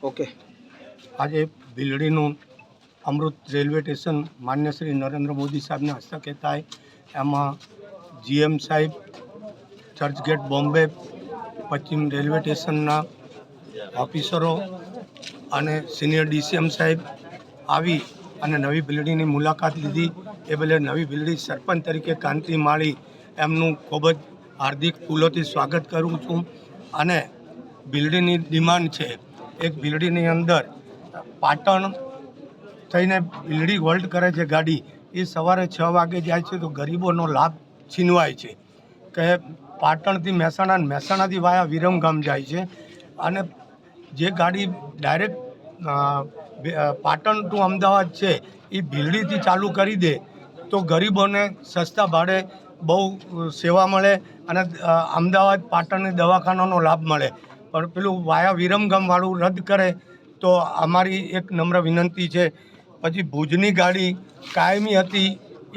Okay, આજે ભીલડીનું અમૃત railway station માન્ય શ્રી નરેન્દ્ર મોદી સાહેબના હસ્તકે થાય એમાં GM સાહેબ, ચર્ચગેટ બોમ્બે, પશ્ચિમ રેલવે સ્ટેશનના ઓફિસરો અને સિનિયર DCM સાહેબ આવી અને નવી ભીલડીની મુલાકાત લીધી. એ બદલે નવી ભીલડી સરપંચ તરીકે કાંતિ માળી એમનું ખૂબ જ હાર્દિક ફૂલોથી સ્વાગત કરું છું. અને ભીલડીની ડિમાન્ડ છે, એક ભીલડીની અંદર પાટણ થઈને ભીલડી હોલ્ટ કરે છે ગાડી, એ સવારે 6 વાગે જાય છે તો ગરીબોનો લાભ છીનવાય છે કે પાટણથી મહેસાણાથી વાયા વિરમગામ જાય છે. અને જે ગાડી ડાયરેક્ટ પાટણ ટુ અમદાવાદ છે એ ભીલડીથી ચાલુ કરી દે તો ગરીબોને સસ્તા ભાડે બહુ સેવા મળે અને અમદાવાદ પાટણની દવાખાનાનો લાભ મળે. પણ પેલું વાયા વિરમગામવાળું રદ કરે તો અમારી એક નમ્ર વિનંતી છે. પછી ભુજની ગાડી કાયમી હતી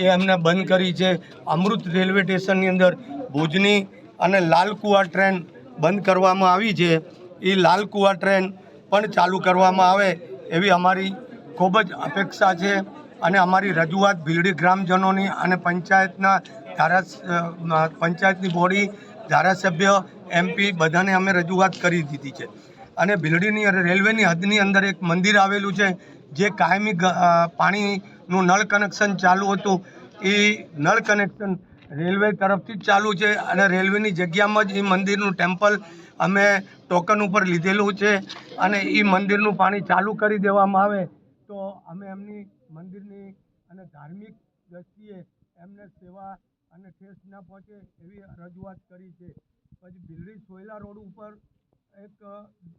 એ એમને બંધ કરી છે. અમૃત રેલવે સ્ટેશનની અંદર ભુજની અને લાલકુવા ટ્રેન બંધ કરવામાં આવી છે. એ લાલકુવા ટ્રેન પણ ચાલુ કરવામાં આવે એવી અમારી ખૂબ જ અપેક્ષા છે. અને અમારી રજૂઆત ભીલડી ગ્રામજનોની અને પંચાયતની બોડી, ધારાસભ્ય, MP બધાને અમે રજૂઆત કરી દીધી છે. અને ભીલડીની રેલવેની હદની અંદર એક મંદિર આવેલું છે જે કાયમી પાણીનું નળ કનેક્શન ચાલુ હતું, એ નળ કનેક્શન રેલવે તરફથી જ ચાલુ છે. અને રેલવેની જગ્યામાં જ એ મંદિરનું ટેમ્પલ અમે ટોકન ઉપર લીધેલું છે. અને એ મંદિરનું પાણી ચાલુ કરી દેવામાં આવે તો અમે એમની મંદિરની અને ધાર્મિક દ્રષ્ટિએ એમને સેવા અને ઠેસ ના પહોંચે એવી રજૂઆત કરી છે. પછી ભીલડી સોયલા રોડ ઉપર એક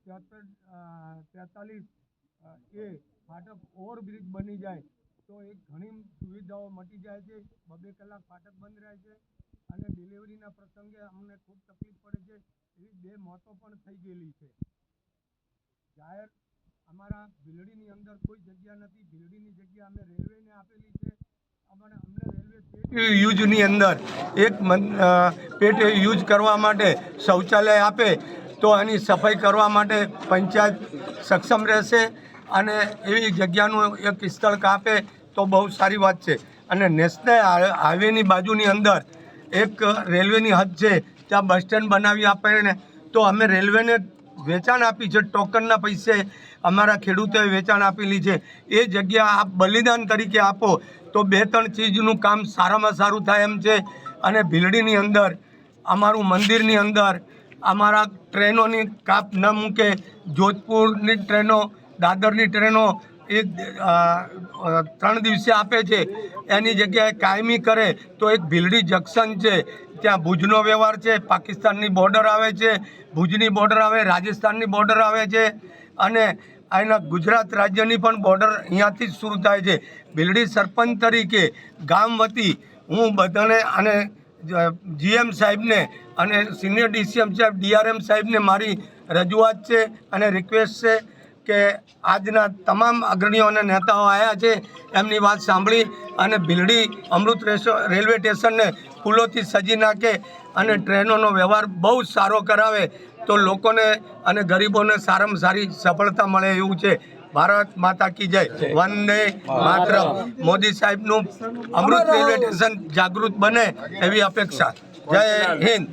43 એ ફાટક ઓવરબ્રિજ બની જાય તો એક ઘણી સુવિધાઓ મટી જાય છે. 2 કલાક ફાટક બંધ રહે છે અને ડિલિવરીના પ્રસંગે અમને ખૂબ તકલીફ પડે છે. એવી 2 મોતો પણ થઈ ગયેલી છે. જાહેર અમારા ભીલડીની અંદર કોઈ જગ્યા નથી. ભીલડીની જગ્યા અમે રેલવેને આપેલી છે. અમને રેલવે યુઝની અંદર એક પેટ યુઝ કરવા માટે શૌચાલય આપે તો એની સફાઈ કરવા માટે પંચાયત સક્ષમ રહેશે. અને એવી જગ્યાનું એક સ્થળ આપે તો બહુ સારી વાત છે. અને નેશનલ હાઈવેની બાજુની અંદર એક રેલવેની હદ છે, ત્યાં બસ સ્ટેન્ડ બનાવી આપે ને તો અમે રેલવેને વેચાણ આપી છે, ટોકનના પૈસે અમારા ખેડૂતોએ વેચાણ આપેલી છે. એ જગ્યા આપ બલિદાન તરીકે આપો તો 2-3 ચીજનું કામ સારામાં સારું થાય એમ છે. અને ભીલડીની અંદર અમારું મંદિરની અંદર અમારા ટ્રેનોની કાપ ન મૂકે, જોધપુરની ટ્રેનો, દાદરની ટ્રેનો એ 3 દિવસે આપે છે, એની જગ્યાએ કાયમી કરે તો એક ભીલડી જંકશન છે, ત્યાં ભુજનો વ્યવહાર છે, પાકિસ્તાનની બોર્ડર આવે છે, ભુજની બોર્ડર આવે, રાજસ્થાનની બોર્ડર આવે છે અને અહીંના ગુજરાત રાજ્યની પણ બોર્ડર અહીંયાથી જ શરૂ થાય છે. ભીલડી સરપંચ તરીકે ગામ વતી હું બધાને અને GM સાહેબને અને સિનિયર DCM સાહેબ, DRM સાહેબને મારી રજૂઆત છે અને રિક્વેસ્ટ છે કે આજના તમામ અગ્રણીઓ અને નેતાઓ આવ્યા છે, એમની વાત સાંભળી અને ભીલડી અમૃત રેલવે સ્ટેશનને ફૂલોથી સજી નાખે અને ટ્રેનોનો વ્યવહાર બહુ સારો કરાવે તો લોકોને અને ગરીબોને સારામાં સારી સફળતા મળે એવું છે. ભારત માતા કી જય, વંદે માતરમ. મોદી સાહેબનું અમૃત રેલવે સ્ટેશન જાગૃત બને એવી અપેક્ષા. જય હિન્દ.